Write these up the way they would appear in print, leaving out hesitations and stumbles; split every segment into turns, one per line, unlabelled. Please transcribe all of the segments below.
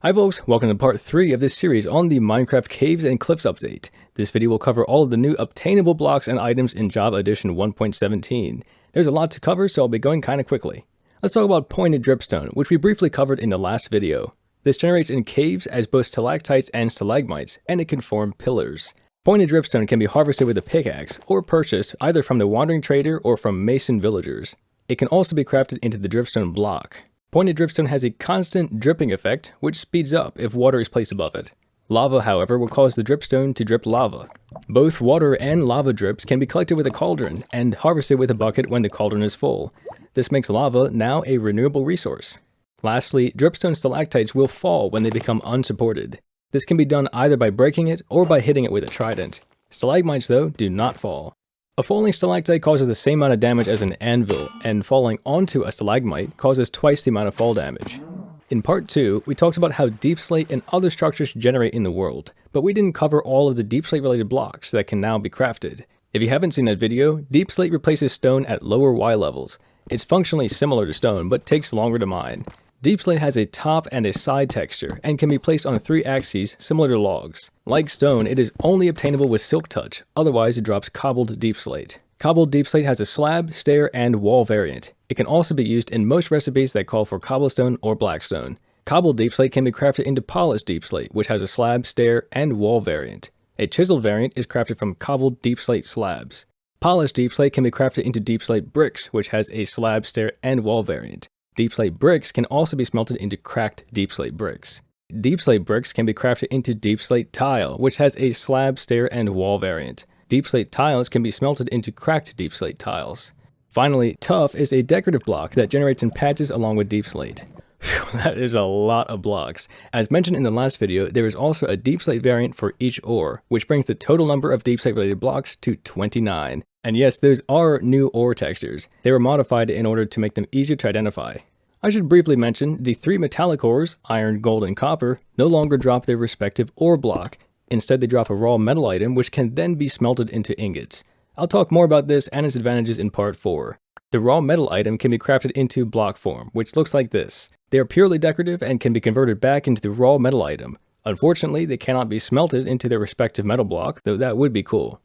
Hi folks, welcome to part 3 of this series on the Minecraft Caves and Cliffs update. This video will cover all of the new obtainable blocks and items in Java Edition 1.17. There's a lot to cover, so I'll be going kinda quickly. Let's talk about pointed dripstone, which we briefly covered in the last video. This generates in caves as both stalactites and stalagmites, and it can form pillars. Pointed dripstone can be harvested with a pickaxe, or purchased either from the wandering trader or from mason villagers. It can also be crafted into the dripstone block. Pointed dripstone has a constant dripping effect, which speeds up if water is placed above it. Lava, however, will cause the dripstone to drip lava. Both water and lava drips can be collected with a cauldron and harvested with a bucket when the cauldron is full. This makes lava now a renewable resource. Lastly, dripstone stalactites will fall when they become unsupported. This can be done either by breaking it or by hitting it with a trident. Stalagmites, though, do not fall. A falling stalactite causes the same amount of damage as an anvil, and falling onto a stalagmite causes twice the amount of fall damage. In part 2, we talked about how Deepslate and other structures generate in the world, but we didn't cover all of the Deepslate related blocks that can now be crafted. If you haven't seen that video, Deepslate replaces stone at lower Y levels. It's functionally similar to stone, but takes longer to mine. Deepslate has a top and a side texture, and can be placed on 3 axes similar to logs. Like stone, it is only obtainable with silk touch, otherwise it drops cobbled deepslate. Cobbled deepslate has a slab, stair, and wall variant. It can also be used in most recipes that call for cobblestone or blackstone. Cobbled deepslate can be crafted into polished deepslate, which has a slab, stair, and wall variant. A chiseled variant is crafted from cobbled deepslate slabs. Polished deepslate can be crafted into deepslate bricks, which has a slab, stair, and wall variant. Deepslate bricks can also be smelted into cracked deepslate bricks. Deepslate bricks can be crafted into deepslate tile, which has a slab, stair, and wall variant. Deepslate tiles can be smelted into cracked deepslate tiles. Finally, Tuff is a decorative block that generates in patches along with deepslate. Phew, that is a lot of blocks. As mentioned in the last video, there is also a deepslate variant for each ore, which brings the total number of deepslate related blocks to 29. And yes, those are new ore textures. They were modified in order to make them easier to identify. I should briefly mention the 3 metallic ores, iron, gold, and copper, no longer drop their respective ore block. Instead, they drop a raw metal item which can then be smelted into ingots. I'll talk more about this and its advantages in part 4. The raw metal item can be crafted into block form, which looks like this. They are purely decorative and can be converted back into the raw metal item. Unfortunately, they cannot be smelted into their respective metal block, though that would be cool.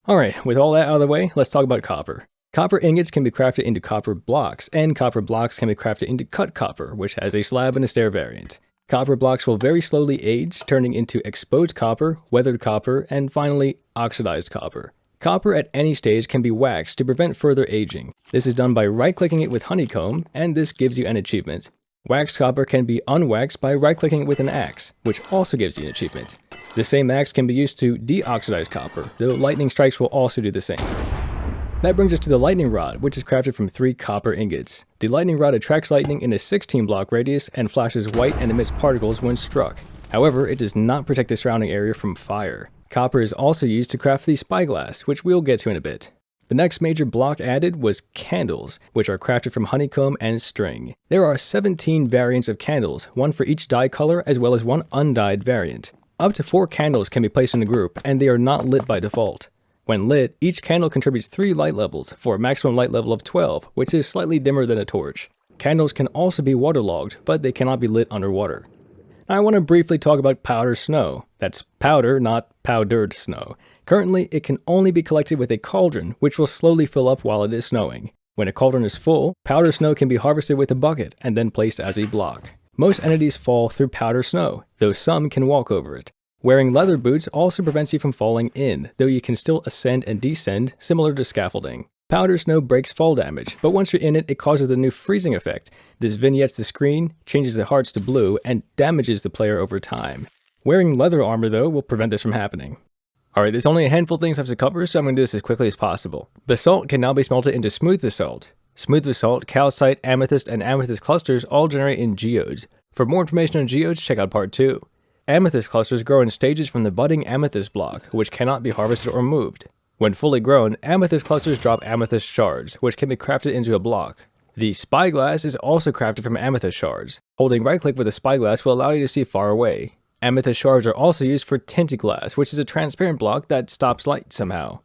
Alright, with all that out of the way, let's talk about copper. Copper ingots can be crafted into copper blocks, and copper blocks can be crafted into cut copper, which has a slab and a stair variant. Copper blocks will very slowly age, turning into exposed copper, weathered copper, and finally, oxidized copper. Copper at any stage can be waxed to prevent further aging. This is done by right-clicking it with honeycomb, and this gives you an achievement. Waxed copper can be unwaxed by right-clicking it with an axe, which also gives you an achievement. The same axe can be used to deoxidize copper, though lightning strikes will also do the same. That brings us to the lightning rod, which is crafted from 3 copper ingots. The lightning rod attracts lightning in a 16 block radius and flashes white and emits particles when struck. However, it does not protect the surrounding area from fire. Copper is also used to craft the Spyglass, which we'll get to in a bit. The next major block added was candles, which are crafted from honeycomb and string. There are 17 variants of candles, one for each dye color as well as one undyed variant. Up to 4 candles can be placed in a group, and they are not lit by default. When lit, each candle contributes 3 light levels for a maximum light level of 12, which is slightly dimmer than a torch. Candles can also be waterlogged, but they cannot be lit underwater. Now I want to briefly talk about powder snow. That's powder, not powdered snow. Currently, it can only be collected with a cauldron, which will slowly fill up while it is snowing. When a cauldron is full, powder snow can be harvested with a bucket and then placed as a block. Most entities fall through powder snow, though some can walk over it. Wearing leather boots also prevents you from falling in, though you can still ascend and descend, similar to scaffolding. Powder snow breaks fall damage, but once you're in it, it causes the new freezing effect. This vignettes the screen, changes the hearts to blue, and damages the player over time. Wearing leather armor, though, will prevent this from happening. Alright, there's only a handful of things I have to cover, so I'm going to do this as quickly as possible. Basalt can now be smelted into smooth basalt. Smooth basalt, calcite, amethyst, and amethyst clusters all generate in geodes. For more information on geodes, check out part 2. Amethyst clusters grow in stages from the budding amethyst block, which cannot be harvested or moved. When fully grown, amethyst clusters drop amethyst shards, which can be crafted into a block. The Spyglass is also crafted from amethyst shards. Holding right-click with a Spyglass will allow you to see far away. Amethyst shards are also used for tinted glass, which is a transparent block that stops light somehow.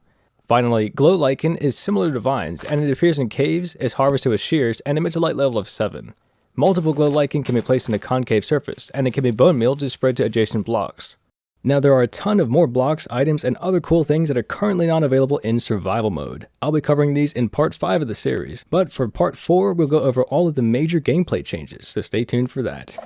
Finally, glow lichen is similar to vines, and it appears in caves, is harvested with shears, and emits a light level of 7. Multiple glow lichen can be placed in a concave surface, and it can be bone mealed to spread to adjacent blocks. Now there are a ton of more blocks, items, and other cool things that are currently not available in survival mode. I'll be covering these in part 5 of the series, but for part 4 we'll go over all of the major gameplay changes, so stay tuned for that.